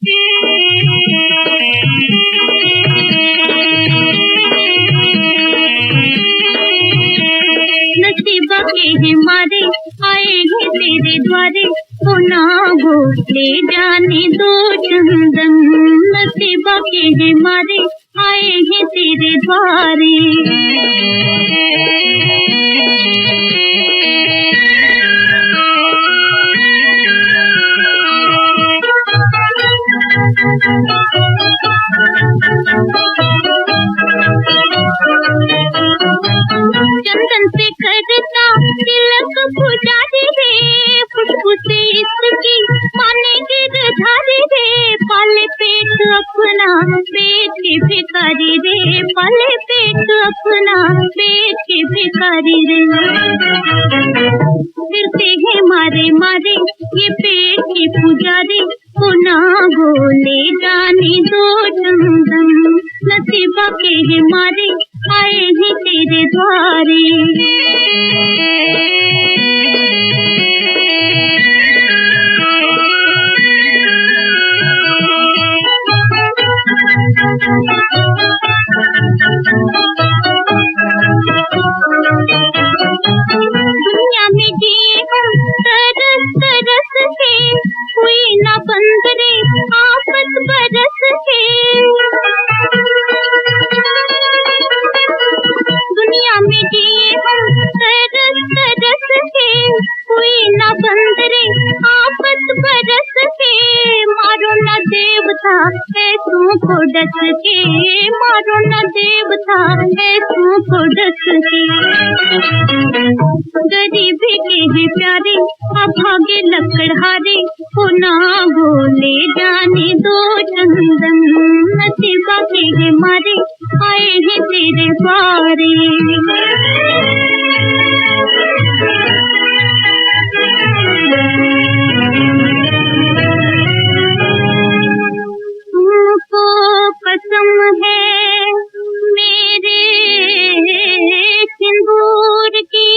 नसीबा के है मारे आए हैं तेरे द्वारे, ओ ना हो ले जाने दो चंदन। नसीबा के है मारे आए हैं तेरे द्वारे। चंदन से करता तिलक पुजारी रे, खुशबू से इसकी पानी गिरधारी रे। पाले पेट अपना पेट के भिखारी रे, पाले पेट अपना पेट के भिखारी रे। फिरते हैं मारे मारे ये पेट के पुजारी, ओ ना हो ले जाने दो चंदन। नसीबा के है मारे आए हैं तेरे द्वारे। दुनिया में जिए हम तरस तरस के, हुई ना बंद रे आफत बरस के। दुनिया में जिए हम तरस तरस के, हुई ना बंद रे आफत बरस के। मारो न देवता ऐसों को डस के, मारो न देवता ऐसों को डस के। गरीबी के है प्यारे अभागे लकड़हारे, ओ ना हो ले जाने दो चंदन। नसीबा के है मारे आए हैं तेरे द्वारे। तुमको कसम है मेरे सिंदूर की,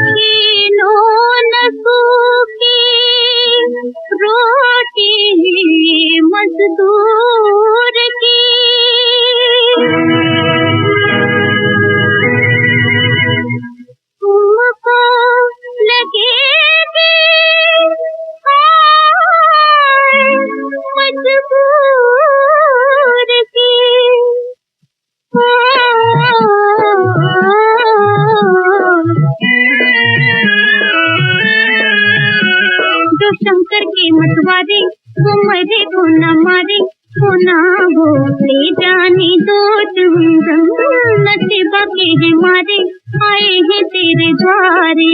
छीनो न सूखी रोटी मजदूर की। तुमको लगेगी हाय मजबूर की। जो शंकर के मतवारे वो मरे को न मारे, वो ना हो ले जाने दो चंदन। नसीबा के है मारे आए हैं तेरे द्वारे।